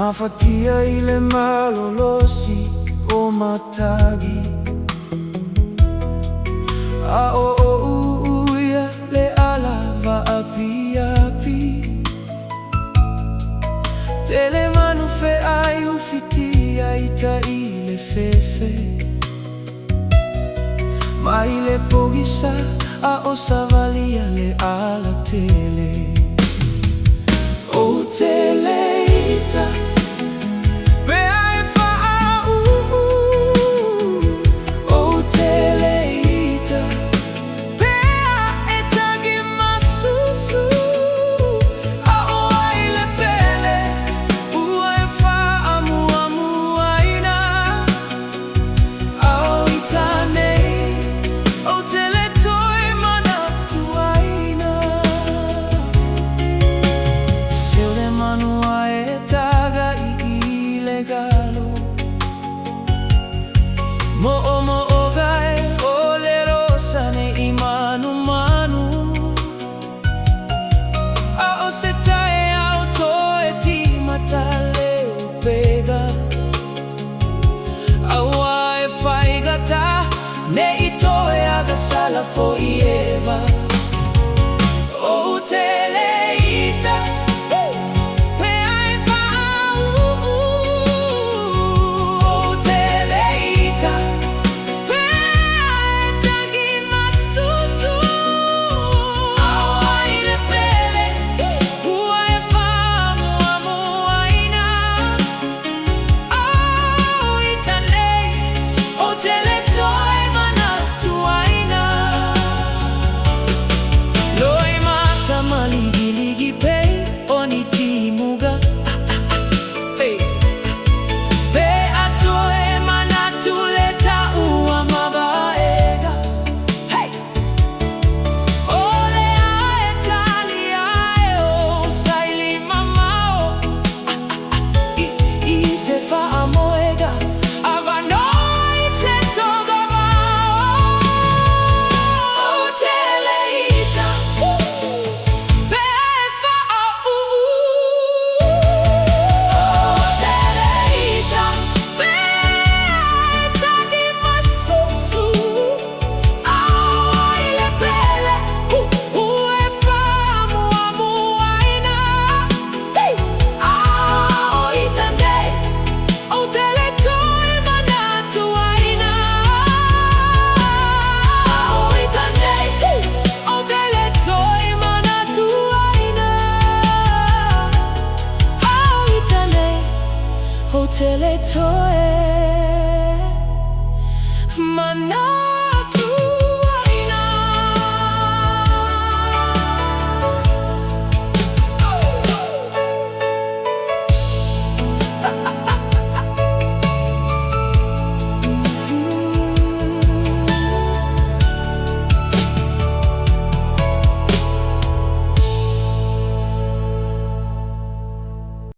Mafatia ile malolosi o matagi a o uia le alava api tele manu fe ai ufitia ita ile fefe ma ile pogisa a o savalia le ala tele o tele ita Mo'o gae o le rosa ne I manu a o se tae au toe ti matale o pega a ua e whaigata ne I toe aga sala fo I eva o tele